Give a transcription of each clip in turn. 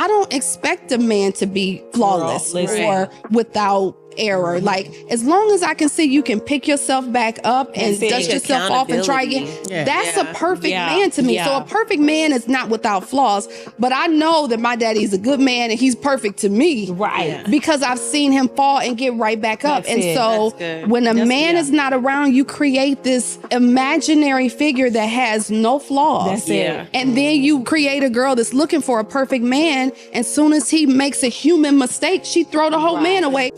I don't expect a man to be flawless or without error. Like, as long as I can see you can pick yourself back up and dust yourself off and try again, that's a perfect man to me. So a perfect man is not without flaws, but I know that my daddy's a good man and he's perfect to me. Right. Because I've seen him fall and get right back up. And so when a man is not around, you create this imaginary figure that has no flaws. That's it. And then you create a girl that's looking for a perfect man. And soon as he makes a human mistake, she throw the whole man away.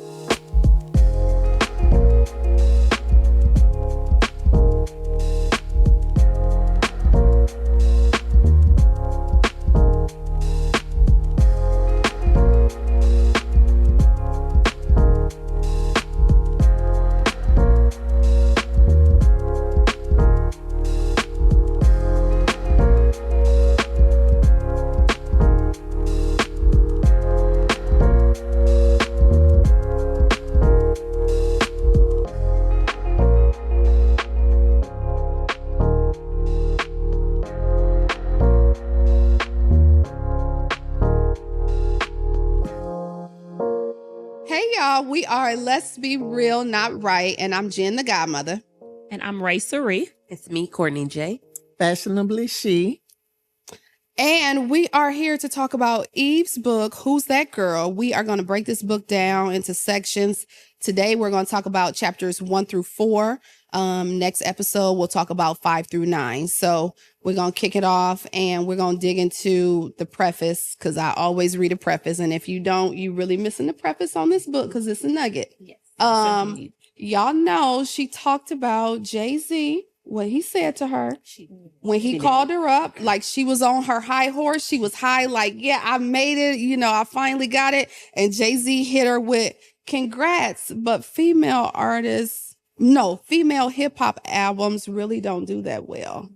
We are Let's Be Real, Not Right. And I'm Jen, the godmother. And I'm Ray Suri. It's me, Courtney J. Fashionably She. And we are here to talk about Eve's book, Who's That Girl? We are going to break this book down into sections. Today, we're going to talk about chapters 1 through 4. Next episode, we'll talk about 5 through 9. So we're going to kick it off and we're going to dig into the preface, because I always read a preface. And if you don't, you really missing the preface on this book, because it's a nugget. Yes. Y'all know she talked about Jay-Z, what he said to her when he called her up, like she was on her high horse. She was high, like, yeah, I made it. You know, I finally got it. And Jay-Z hit her with, congrats. But female hip hop albums really don't do that well.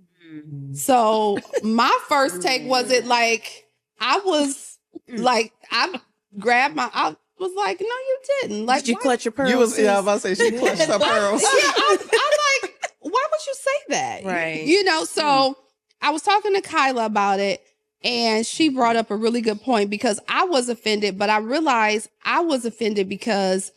So my first take was it like, I was like, I was like, no, you didn't. Like, did you clutch your pearls? You was, I was about to say she clutched her pearls. Yeah, I'm like, why would you say that? Right. You know, so I was talking to Kyla about it, and she brought up a really good point, because I was offended, but I realized I was offended because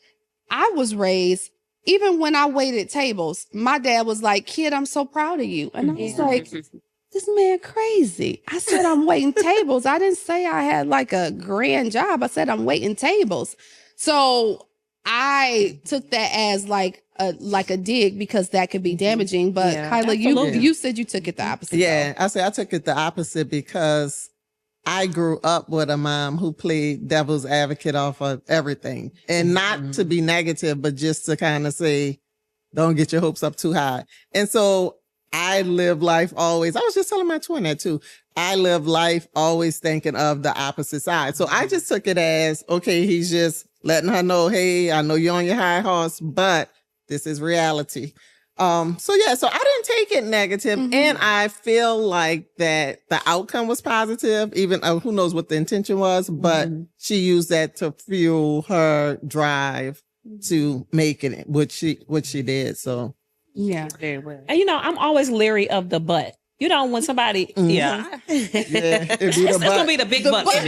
I was raised, even when I waited tables, my dad was like, kid, I'm so proud of you. And I was like, this man crazy. I said, I'm waiting tables. I didn't say I had like a grand job. I said, I'm waiting tables. So I took that as like a dig, because that could be damaging. But Kyla, you said you took it the opposite. Yeah, I said I took it the opposite because I grew up with a mom who played devil's advocate off of everything. And not to be negative, but just to kind of say, don't get your hopes up too high. And so I live life always, I was just telling my twin that too. I live life always thinking of the opposite side. So I just took it as, okay, he's just letting her know, hey, I know you're on your high horse, but this is reality. So I didn't take it negative, and I feel like that the outcome was positive, even who knows what the intention was, but she used that to fuel her drive to making it, which she did. So yeah, very well. And I'm always leery of the butt. When somebody, it's gonna be the big butt. Okay,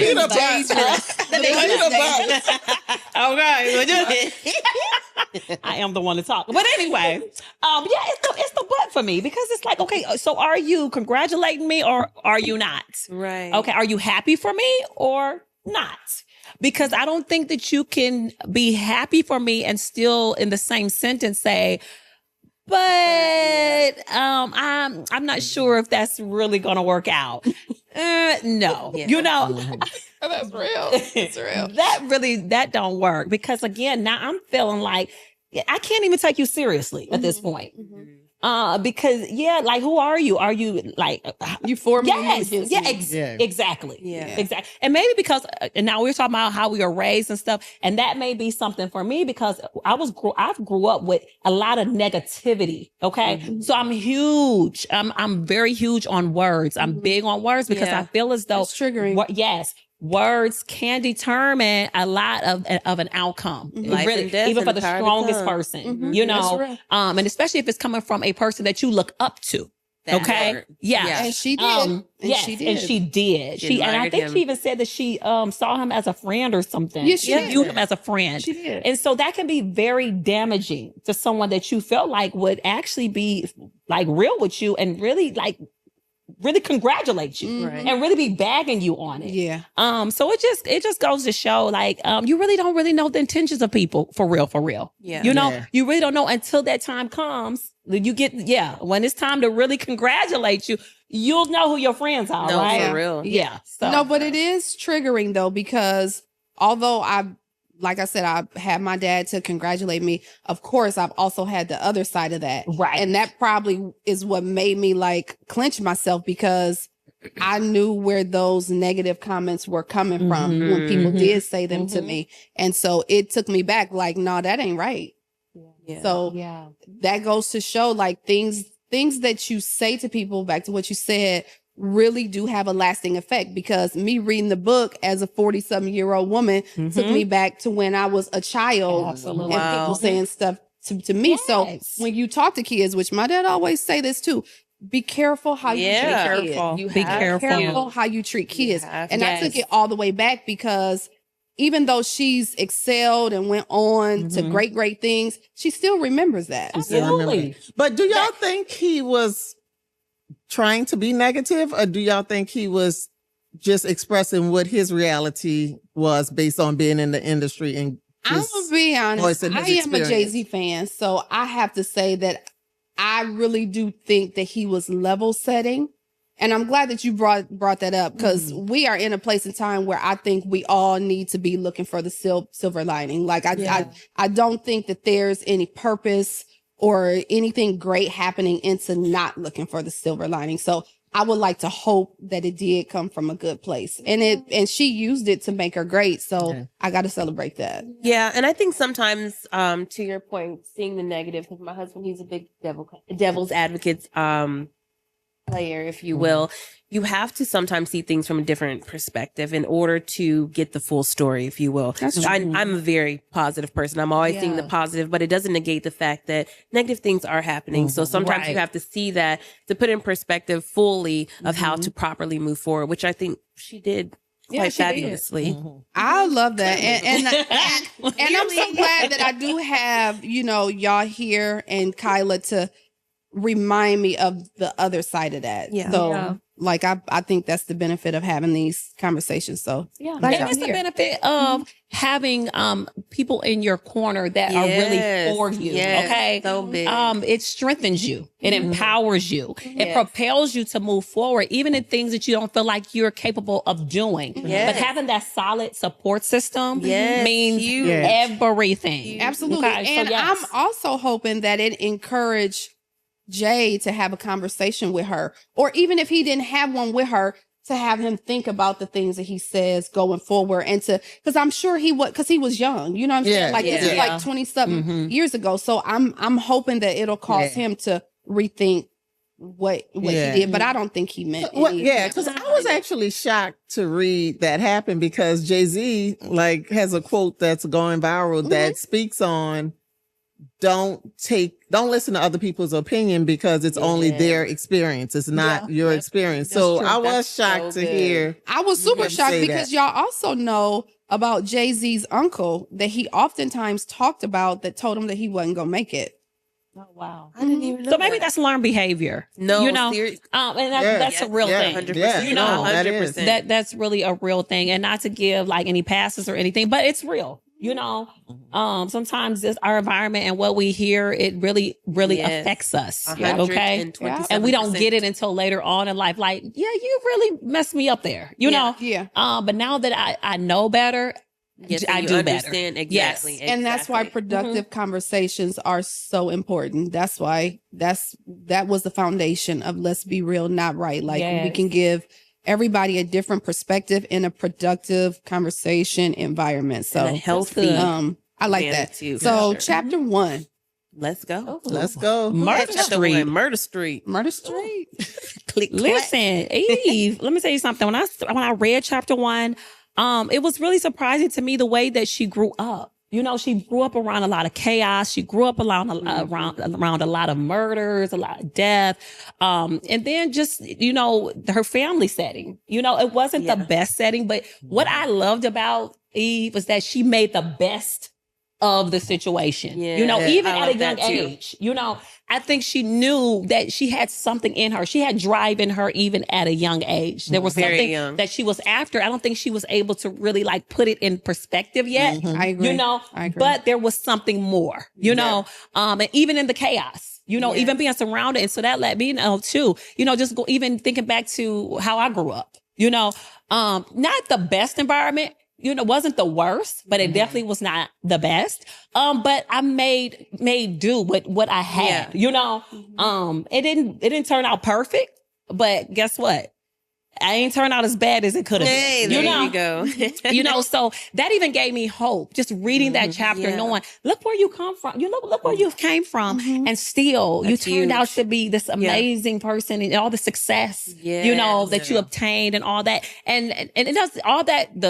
I am the one to talk. But anyway, it's the butt for me, because it's like, okay, so are you congratulating me or are you not? Right. Okay, are you happy for me or not? Because I don't think that you can be happy for me and still in the same sentence say, but I'm not sure if that's really gonna work out. No, that's real. It's real. That don't work, because again, now I'm feeling like I can't even take you seriously at this point. Because like, who are you? Are you like you for me? Exactly. Exactly. And maybe because and now we're talking about how we are raised and stuff, and that may be something for me, because I grew up with a lot of negativity. Okay, so I'm huge. I'm very huge on words. I'm big on words, because I feel as though it's triggering. Words can determine a lot of an outcome, really, even for the strongest person, and especially if it's coming from a person that you look up to. Okay. Yeah. And she did. And she did. And I think she even said that she saw him as a friend or something. Yes, she viewed him as a friend. She did. And so that can be very damaging to someone that you felt like would actually be like real with you and really congratulate you and really be bagging you on it. Yeah. So it just goes to show like you really don't know the intentions of people for real. Yeah. You know, you really don't know until that time comes. You get when it's time to really congratulate you, you'll know who your friends are, right? For real. Yeah. So. No, but it is triggering though, because although like I said, I had my dad to congratulate me. Of course, I've also had the other side of that. Right. And that probably is what made me like clench myself, because I knew where those negative comments were coming from when people did say them to me. And so it took me back like, no, that ain't right. Yeah. So that goes to show like things that you say to people, back to what you said, really do have a lasting effect, because me reading the book as a 40-something-year-old woman took me back to when I was a child. Absolutely. And people saying stuff to me. Yes. So when you talk to kids, which my dad always say this too, be careful how you treat kids. You Be have careful. How you treat kids. And I took Yes. it all the way back, because even though she's excelled and went on to great things, she still remembers that. Absolutely. But do y'all think he was trying to be negative, or do y'all think he was just expressing what his reality was based on being in the industry? And I'm gonna be honest, I am a experience. Jay-Z fan, so I have to say that I really do think that he was level setting. And I'm glad that you brought that up, because we are in a place in time where I think we all need to be looking for the silver lining. Like I don't think that there's any purpose or anything great happening into not looking for the silver lining. So I would like to hope that it did come from a good place, and she used it to make her great. So I got to celebrate that. Yeah, and I think sometimes, to your point, seeing the negative, because my husband, he's a big devil's advocate player, if you will. You have to sometimes see things from a different perspective in order to get the full story, if you will. I'm a very positive person. I'm always seeing the positive, but it doesn't negate the fact that negative things are happening. So sometimes you have to see that to put in perspective fully of how to properly move forward, which I think she did quite fabulously. I love that. And I'm so glad that I do have, y'all here and Kyla to remind me of the other side of that. Yeah. So like I think that's the benefit of having these conversations. So and it's the benefit of having people in your corner that are really for you. Okay. So big. It strengthens you. It empowers you. It propels you to move forward, even in things that you don't feel like you're capable of doing. But having that solid support system means everything. Absolutely. Okay? And I'm also hoping that it encouraged Jay to have a conversation with her, or even if he didn't have one with her, to have him think about the things that he says going forward, and because I'm sure he would, because he was young, you know what I'm saying? Like this is like 20-something years ago. So I'm hoping that it'll cause him to rethink what he did, but I don't think he meant because I was actually shocked to read that happen, because Jay-Z like has a quote that's going viral that speaks on don't listen to other people's opinion, because it's only their experience. It's not your experience. So I was shocked to hear. I was super shocked because y'all also know about Jay-Z's uncle that he oftentimes talked about, that told him that he wasn't going to make it. Oh, wow. I didn't even know. So maybe that's learned behavior. No, and that's a real thing. 100%. You know, 100%. That's really a real thing, and not to give like any passes or anything, but it's real. You know, sometimes it's our environment and what we hear, it really affects us. Okay. And we don't get it until later on in life. Like, you really messed me up there, you know? Yeah. But now that I know better, I do understand better. Exactly. And that's why productive conversations are so important. That's why that was the foundation of Let's Be Real, Not Right. Like we can give everybody a different perspective in a productive conversation environment. So and a healthy. I like that. Too, so chapter 1. Let's go. Let's go. Murder Street. Murder Street. Murder Street. Listen, Eve, let me tell you something. When I read chapter 1, it was really surprising to me the way that she grew up. She grew up around a lot of chaos. She grew up around a lot of murders, a lot of death. And then just, her family setting, it wasn't the best setting, but what I loved about Eve was that she made the best of the situation, even at a young age, I think she knew that she had something in her. She had drive in her even at a young age. There was something that she was after. I don't think she was able to really like put it in perspective yet. I agree. I agree. But there was something more, and even in the chaos, even being surrounded. And so that let me know too, just even thinking back to how I grew up, not the best environment, wasn't the worst, but it definitely was not the best. But I made do with what I had, it didn't turn out perfect, but guess what? I ain't turned out as bad as it could have been. There you go. So that even gave me hope. Just reading that chapter, knowing, look where you come from. Look where you came from. And still you turned out to be this amazing person and all the success, that you obtained and all that. And it does all that,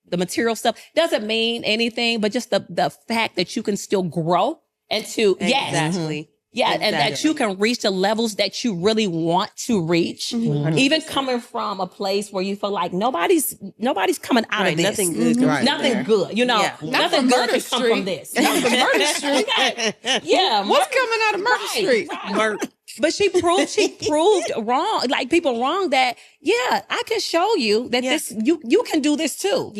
the material stuff doesn't mean anything, but just the fact that you can still grow and to, exactly. And that you can reach the levels that you really want to reach, even coming from a place where you feel like nobody's coming out of this. Nothing good. Nothing good. Nothing good can come from this. Not from Murder Street. What's coming out of Murder Street? Right. But she proved wrong, like people wrong that, I can show you that this, you can do this too.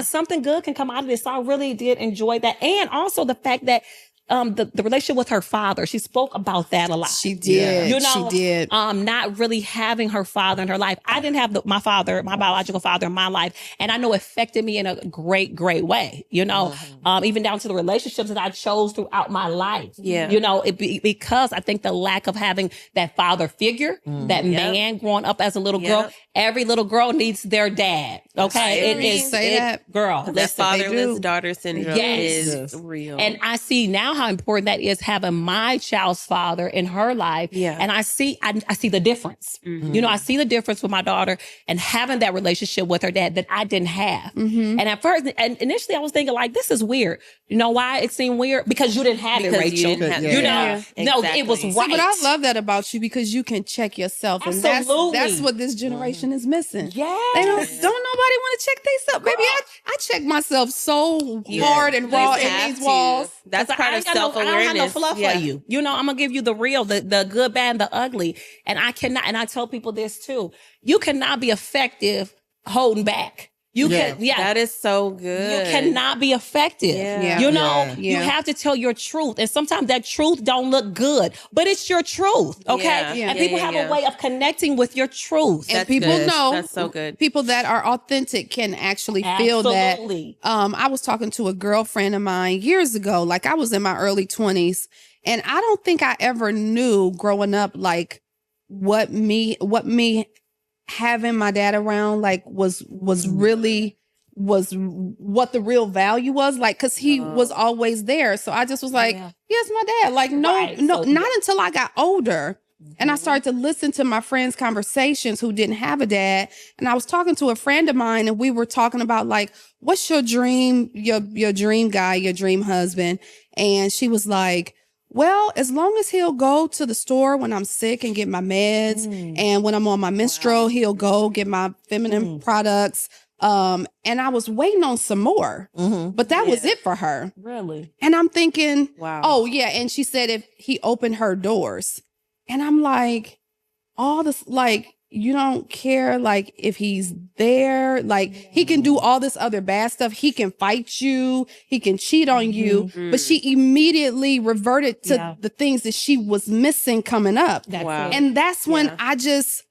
Something good can come out of this. So I really did enjoy that. And also the fact that the relationship with her father, she spoke about that a lot. She did. She did. Not really having her father in her life. I didn't have my biological father in my life. And I know it affected me in a great, great way, even down to the relationships that I chose throughout my life. Because I think the lack of having that father figure, that man growing up as a little girl, every little girl needs their dad. Okay. Girl, that fatherless daughter syndrome is real. And I see now how important that is, having my child's father in her life. And I see the difference. I see the difference with my daughter and having that relationship with her dad that I didn't have. And at first, and initially I was thinking like, this is weird. You know why it seemed weird? Because you didn't have it, Rachel. No, it was right. See, but I love that about you, because you can check yourself. And that's what this generation is missing. They don't nobody want to check themselves. Baby, I check myself so hard and raw in these walls. That's part of self-awareness. I don't have no fluff for you. I'm going to give you the real, the good, bad, and the ugly. And I cannot, and I tell people this too, you cannot be effective holding back. You can, that is so good. You cannot be effective. You have to tell your truth. And sometimes that truth don't look good, but it's your truth. Okay. And people have a way of connecting with your truth. And people know, that's so good. People that are authentic can actually feel that. I was talking to a girlfriend of mine years ago, like I was in my early 20s, and I don't think I ever knew growing up, like what me having my dad around like was really what the real value was, like, because he was always there. So I just was like, yes, my dad. Like, not until I got older and I started to listen to my friends' conversations who didn't have a dad. And I was talking to a friend of mine, and we were talking about like, what's your dream, your dream guy, your dream husband? And she was like, well, as long as he'll go to the store when I'm sick and get my meds, and when I'm on my menstrual, he'll go get my feminine products. And I was waiting on some more, but that was it for her. Really? And I'm thinking, wow. Oh yeah. And she said if he opened her doors, and I'm like, all this, like, you don't care, like, if he's there, like, he can do all this other bad stuff. He can fight you. He can cheat on you. But she immediately reverted to the things that she was missing coming up. And that's when I just,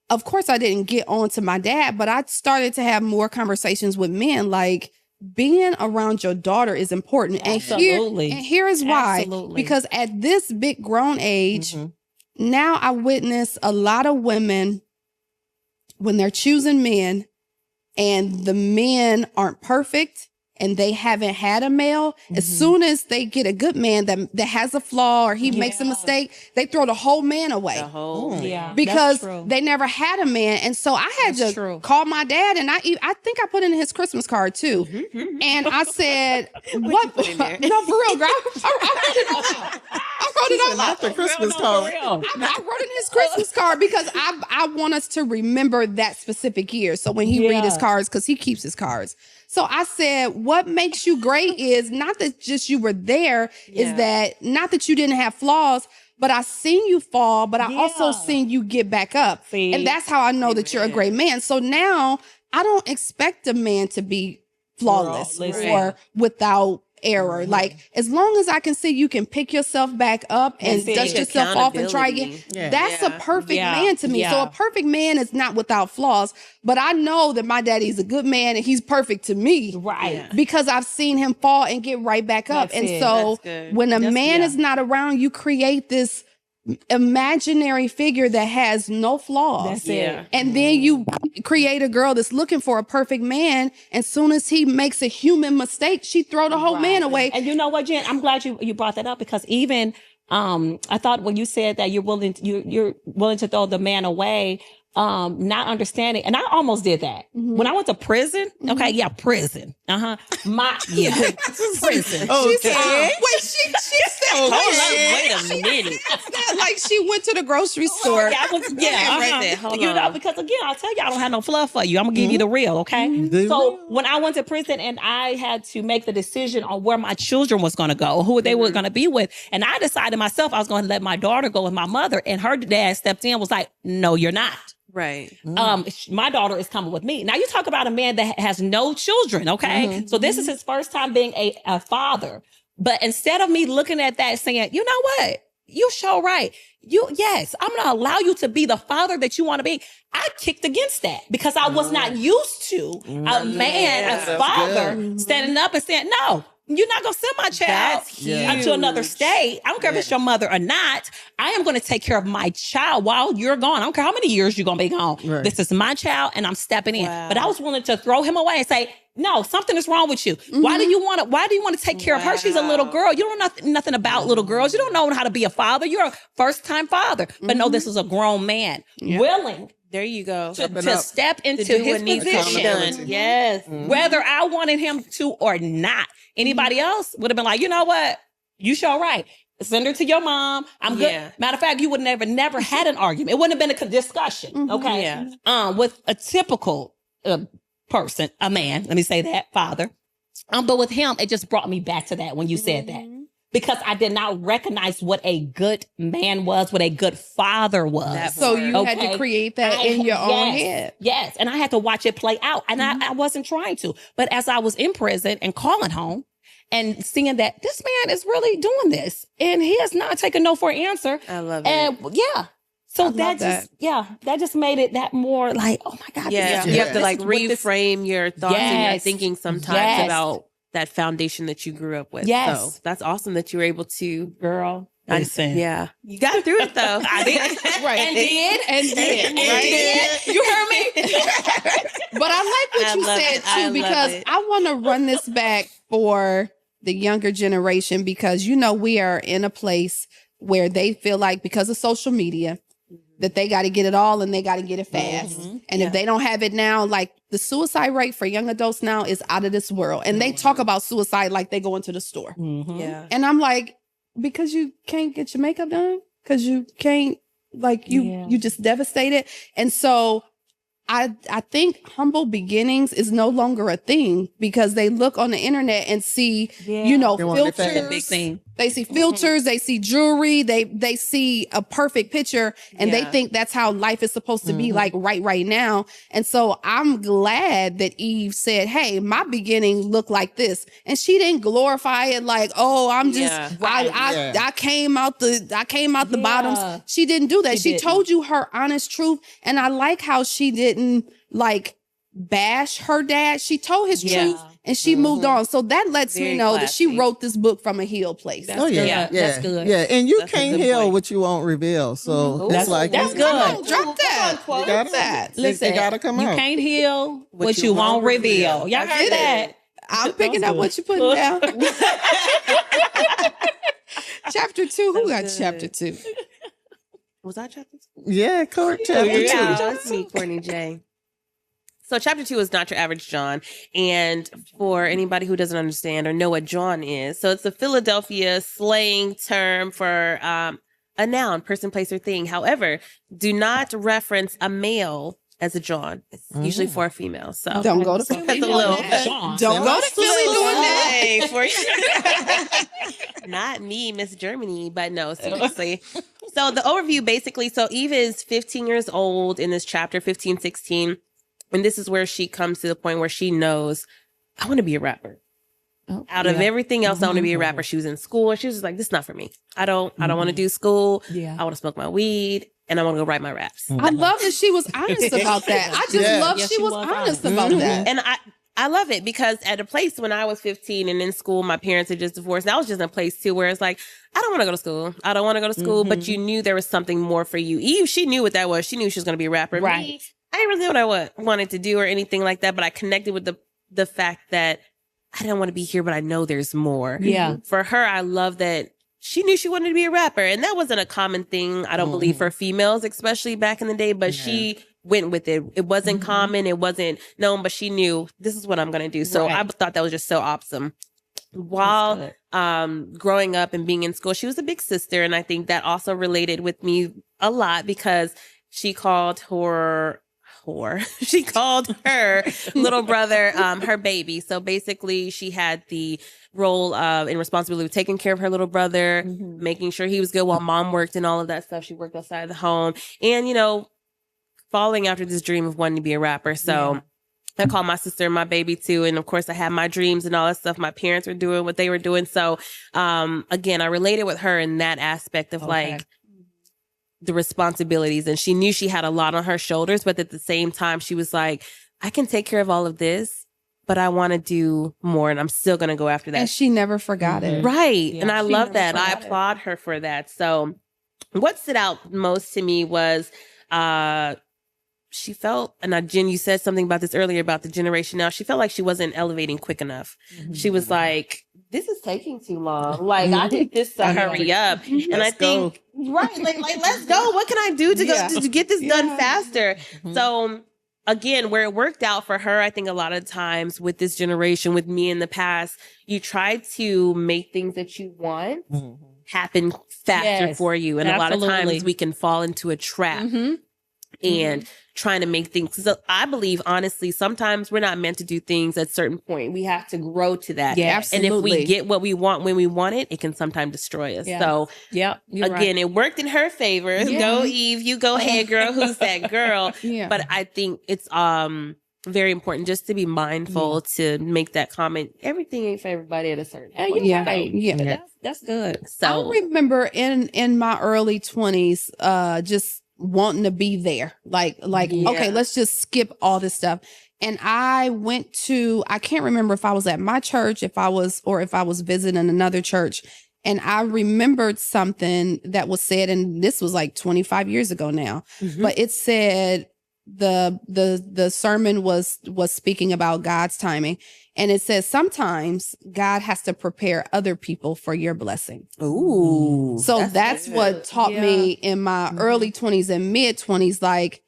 of course, I didn't get on to my dad, but I started to have more conversations with men, like, being around your daughter is important. Absolutely. And here is why. Because at this big grown age, now I witness a lot of women when they're choosing men, and the men aren't perfect and they haven't had a male, as soon as they get a good man that has a flaw or he makes a mistake, they throw the whole man away. The whole Because they never had a man. And so I had to call my dad, and I think I put in his Christmas card too. And I said, what? No, for real, girl. I wrote it all out. The Christmas card. I wrote in his Christmas card because I want us to remember that specific year. So when he read his cards, because he keeps his cards. So I said, what makes you great is not that just you were there, is that not that you didn't have flaws, but I seen you fall, but I also seen you get back up. And that's how I know that you're a great man. So now I don't expect a man to be flawless or without error. Like, as long as I can see you can pick yourself back up and dust yourself off and try again, that's a perfect man to me. So a perfect man is not without flaws, but I know that my daddy's a good man and he's perfect to me. Because I've seen him fall and get right back up. So when a man is not around, you create this imaginary figure that has no flaws. And then you create a girl that's looking for a perfect man, and soon as he makes a human mistake, she throw the whole man away. And you know what, Jen, I'm glad you brought that up, because even I thought when you said that you're willing to throw the man away, not understanding, and I almost did that when I went to prison. Prison. Prison. She said, wait, she said, hold up, wait a minute. Like she went to the grocery store. Right there. Hold you on. know, because again, I'll tell you, I don't have no fluff for you. I'm gonna give you the real, okay? So when I went to prison and I had to make the decision on where my children was gonna go, who they were gonna be with, and I decided myself I was gonna let my daughter go with my mother, and her dad stepped in, was like, "No, you're not." Right. My daughter is coming with me. Now you talk about a man that has no children. Okay. So this is his first time being a father. But instead of me looking at that saying, you know what? You sure right. Yes, I'm going to allow you to be the father that you want to be. I kicked against that because I was not used to a man, a father standing up and saying, no, you're not going to send my child to another state. I don't care if it's your mother or not. I am going to take care of my child while you're gone. I don't care how many years you're going to be gone. This is my child and I'm stepping in. But I was willing to throw him away and say, no, something is wrong with you. Why do you want to take care of her? She's a little girl. You don't know nothing about little girls. You don't know how to be a father. You're a first time father. But no, this is a grown man willing. There you go. To step into his position. Yes. Whether I wanted him to or not. Anybody else would have been like, you know what? You sure right. Send her to your mom. I'm good. Matter of fact, you would never had an argument. It wouldn't have been a discussion. Okay. With a typical person, a man, let me say that, father. But with him, it just brought me back to that when you said that. Because I did not recognize what a good man was, what a good father was. So you had to create that in your own head. Yes. And I had to watch it play out. And I wasn't trying to. But as I was in prison and calling home and seeing that this man is really doing this and he is not taking no for an answer. I love it. And so that just made it that more like, oh my God. You have to like reframe your thoughts and your thinking sometimes about that foundation that you grew up with. So that's awesome that you were able to, girl. Listen. You got through it though. I did. And did. Right? You heard me? But I like what you said too, because I want to run this back for the younger generation, because we are in a place where they feel like because of social media that they got to get it all and they got to get it fast. And if they don't have it now, like the suicide rate for young adults now is out of this world. And they talk about suicide like they go into the store. And I'm like, because you can't get your makeup done, because you can't, like, you just devastated. And so I think humble beginnings is no longer a thing, because they look on the internet and see, filters. They see filters, they see jewelry, they see a perfect picture, and they think that's how life is supposed to be like right now. And so I'm glad that Eve said, hey, my beginning looked like this. And she didn't glorify it like, oh, I'm just, I came out the bottoms. She didn't do that. She told you her honest truth. And I like how she didn't like bash her dad. She told his truth and she moved on. So that lets me know that she wrote this book from a healed place. That's good. Yeah, and you can't heal what you won't reveal. So it's like, that's good. Drop that. You gotta, listen, it gotta come out. You can't heal what you won't reveal. Y'all heard that? I'm picking up what you're putting down. Chapter 2. Who got chapter 2? Was that chapter 2? Yeah, Court chapter 2. That's me, Courtney J. So chapter 2 is not your average John. And for anybody who doesn't understand or know what John is, so it's a Philadelphia slang term for a noun, person, place, or thing. However, do not reference a male as a John. It's usually for a female. So Don't go to Philly doing that. Don't go to Philly doing that. Not me, Miss Germany, but no, seriously. So the overview basically, so Eve is 15 years old in this chapter, 15, 16. And this is where she comes to the point where she knows, I want to be a rapper. Out of everything else, I want to be a rapper. She was in school and she was just like, this is not for me. I don't want to do school. Yeah. I want to smoke my weed and I want to go write my raps. I love that she was honest about that. I just love she was honest about that. And I love it because at a place when I was 15 and in school, my parents had just divorced. And I was just in a place too where it's like, I don't want to go to school. I don't want to go to school, but you knew there was something more for you. Eve, she knew what that was. She knew she was going to be a rapper. Right. Me, I didn't really know what I wanted to do or anything like that, but I connected with the fact that I don't want to be here, but I know there's more. Yeah. For her, I love that she knew she wanted to be a rapper. And that wasn't a common thing, I don't believe, for females, especially back in the day, but she went with it. It wasn't common. It wasn't known, but she knew this is what I'm going to do. So I thought that was just so awesome. While growing up and being in school, she was a big sister. And I think that also related with me a lot because she called she called her little brother her baby. So basically she had the role of and responsibility of taking care of her little brother, making sure he was good while mom worked and all of that stuff. She worked outside of the home and, you know, following after this dream of wanting to be a rapper. So I called my sister my baby too. And of course I had my dreams and all that stuff. My parents were doing what they were doing. So again, I related with her in that aspect of like the responsibilities. And she knew she had a lot on her shoulders, but at the same time, she was like, I can take care of all of this, but I want to do more and I'm still going to go after that. And she never forgot it. Right. Yeah, and I love that. I applaud her for that. So what stood out most to me was, she felt, and Jen, you said something about this earlier about the generation now. She felt like she wasn't elevating quick enough. She was like, this is taking too long. Like, I need this to hurry up. And I think, right, like, let's go. What can I do to go to get this done faster? So again, where it worked out for her, I think a lot of times with this generation, with me in the past, you try to make things that you want happen faster for you. And a lot of times we can fall into a trap. And trying to make things. So I believe, honestly, sometimes we're not meant to do things at a certain point. We have to grow to that. Yeah, absolutely. And if we get what we want when we want it, it can sometimes destroy us. So again, it worked in her favor. Go Eve, you go ahead, girl. Who's that girl? But I think it's very important just to be mindful to make that comment. Everything ain't for everybody at a certain point. That's good. So I remember in my early 20s, just wanting to be there. Like, okay, let's just skip all this stuff. And I went to, I can't remember if I was at my church, if I was visiting another church. And I remembered something that was said, and this was like 25 years ago now, but it said, the sermon was speaking about God's timing. And it says sometimes God has to prepare other people for your blessing. Ooh. So that's what taught me in my early 20s and mid 20s. Like,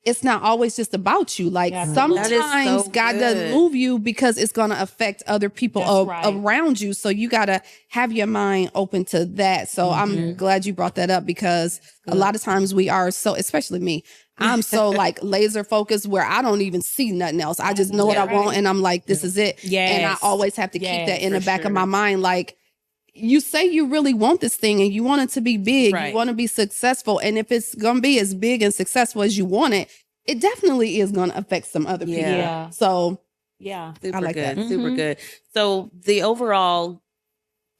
it's not always just about you. Like sometimes God doesn't move you because it's going to affect other people around you. So you got to have your mind open to that. So I'm glad you brought that up because a lot of times we are so, especially me, I'm so like laser focused where I don't even see nothing else. I just know what I want and I'm like, this is it. And I always have to keep that in the back of my mind. Like, you say you really want this thing and you want it to be big, you want to be successful. And if it's going to be as big and successful as you want it, it definitely is going to affect some other people. Yeah. So super I like good. that. Super good. So the overall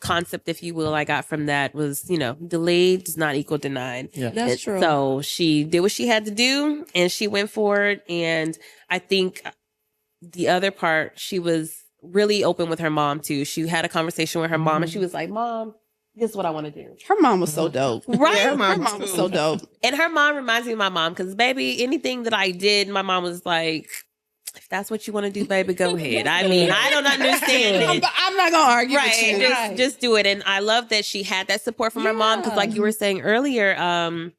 concept, if you will, I got from that was, delayed does not equal denied. Yeah. That's true. So she did what she had to do and she went for it. And I think the other part, she was really open with her mom too. She had a conversation with her mom and she was like, Mom, this is what I want to do. Her mom was so dope. Right? Yeah, Her mom was so dope. And her mom reminds me of my mom because, baby, anything that I did, my mom was like, if that's what you want to do, baby, go ahead. I mean, I don't understand it. But I'm not gonna argue with you. Just do it. And I love that she had that support from her mom, because like you were saying earlier,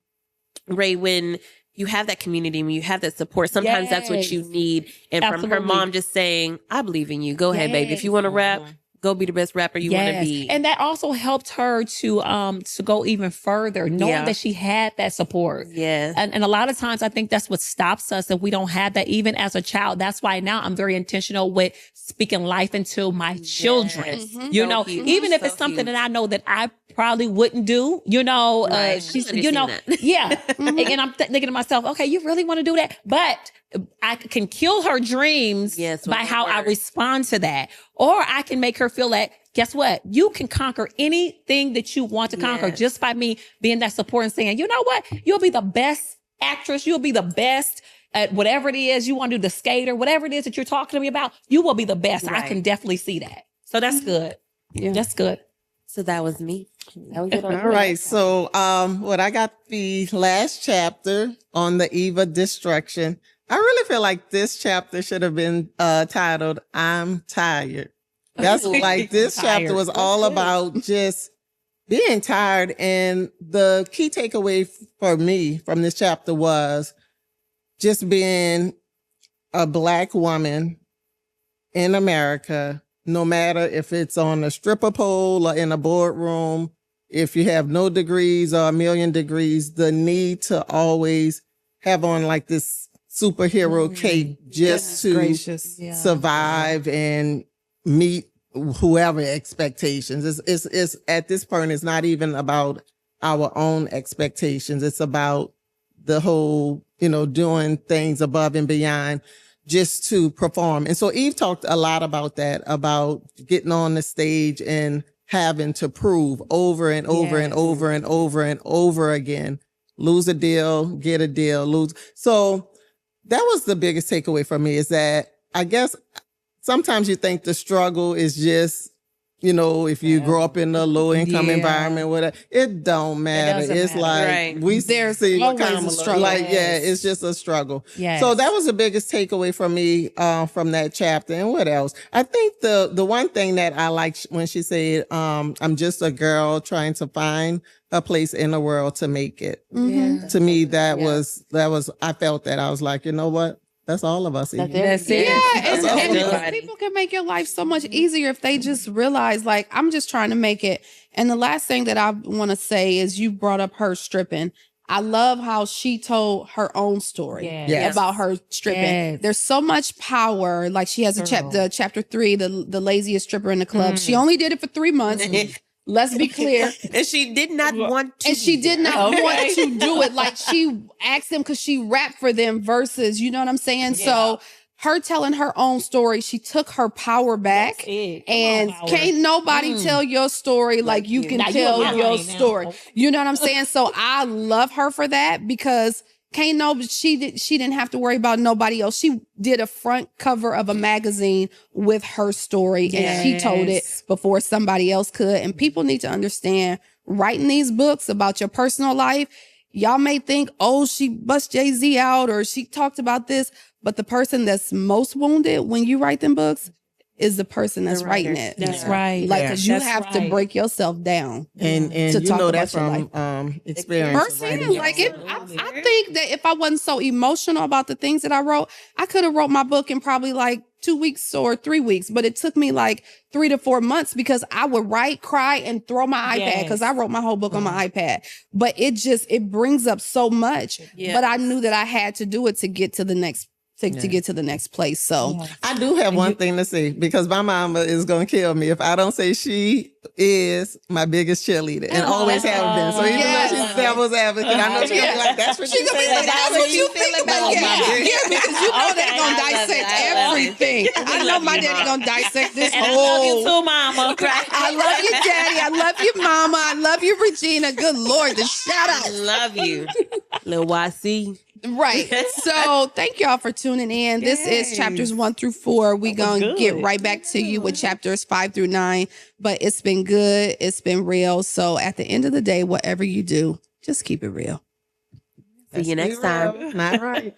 Ray, when you have that community, when you have that support, sometimes that's what you need. And from her mom just saying, I believe in you. Go ahead, baby. If you want to rap, go be the best rapper you want to be. And that also helped her to go even further, knowing that she had that support. Yeah. And a lot of times I think that's what stops us, if we don't have that even as a child. That's why now I'm very intentional with speaking life into my children. You know, even if it's something that I know that I probably wouldn't do, you know, she's, you know, and I'm thinking to myself, okay, you really want to do that? But I can kill her dreams by how I respond to that. Or I can make her feel like, guess what? You can conquer anything that you want to conquer just by me being that support and saying, you know what? You'll be the best actress. You'll be the best at whatever it is you want to do, the skater, whatever it is that you're talking to me about. You will be the best. I can definitely see that. So that's good. Yeah, that's good. So that was me. That was All right. So, what I got the last chapter on the eve of destruction. I really feel like this chapter should have been titled "I'm Tired." That's like this chapter was all about just being tired. And the key takeaway for me from this chapter was just being a Black woman in America, no matter if it's on a stripper pole or in a boardroom, if you have no degrees or a million degrees, the need to always have on like this superhero cape just to survive and meet whoever expectations. It's at this point, it's not even about our own expectations. It's about the whole, you know, doing things above and beyond just to perform. And so Eve talked a lot about that, about getting on the stage and having to prove over and over and over and over and over again, lose a deal, get a deal, lose. So that was the biggest takeaway for me, is that I guess sometimes you think the struggle is just, you know, if you grow up in a low income environment, whatever, it don't matter. It's like we see what kind of struggle. Like, it's just a struggle. So that was the biggest takeaway for me from that chapter. And what else? I think the one thing that I liked when she said, I'm just a girl trying to find a place in the world to make it. To me, that was, I felt that. I was like, you know what? That's all of us. That's it. And people can make your life so much easier if they just realize, like, I'm just trying to make it. And the last thing that I want to say is, you brought up her stripping. I love how she told her own story about her stripping. There's so much power. Like, she has a chapter 3, the laziest stripper in the club. She only did it for 3 months. Let's be clear. And she did not want to. And she did not want to do it. Like, she asked them because she rapped for them verses. You know what I'm saying? So her telling her own story, she took her power back. And can't nobody tell your story like you can tell your story. You know what I'm saying? So I love her for that, because she didn't have to worry about nobody else. She did a front cover of a magazine with her story, and she told it before somebody else could. And people need to understand, writing these books about your personal life, y'all may think, oh, she bust Jay-Z out, or she talked about this, but the person that's most wounded when you write them books is the person that's writing it. That's right. Like, because you have to break yourself down. And to you talk know about that from experience. Firsthand, like, I think that if I wasn't so emotional about the things that I wrote, I could have wrote my book in probably like 2 weeks or 3 weeks, but it took me like 3 to 4 months, because I would write, cry, and throw my iPad, because I wrote my whole book on my iPad. But it brings up so much. But I knew that I had to do it to get to the next to get to the next place. So I do have one thing to say, because my mama is going to kill me if I don't say she is my biggest cheerleader and always have been. So even though she's devil's advocate, I know she's going to be like, that's what you say. Like, that's what you feel about because you know they're going to dissect everything. I know my daddy going to dissect this whole. I love you too, mama. I love you, daddy. I love you, mama. I love you, Regina. Good Lord, the shout out. I love you, Lil YC. Right. So thank y'all for tuning in. This is chapters 1 through 4. We're going to get right back to you with chapters 5 through 9. But it's been good. It's been real. So at the end of the day, whatever you do, just keep it real. See you next time. Not right.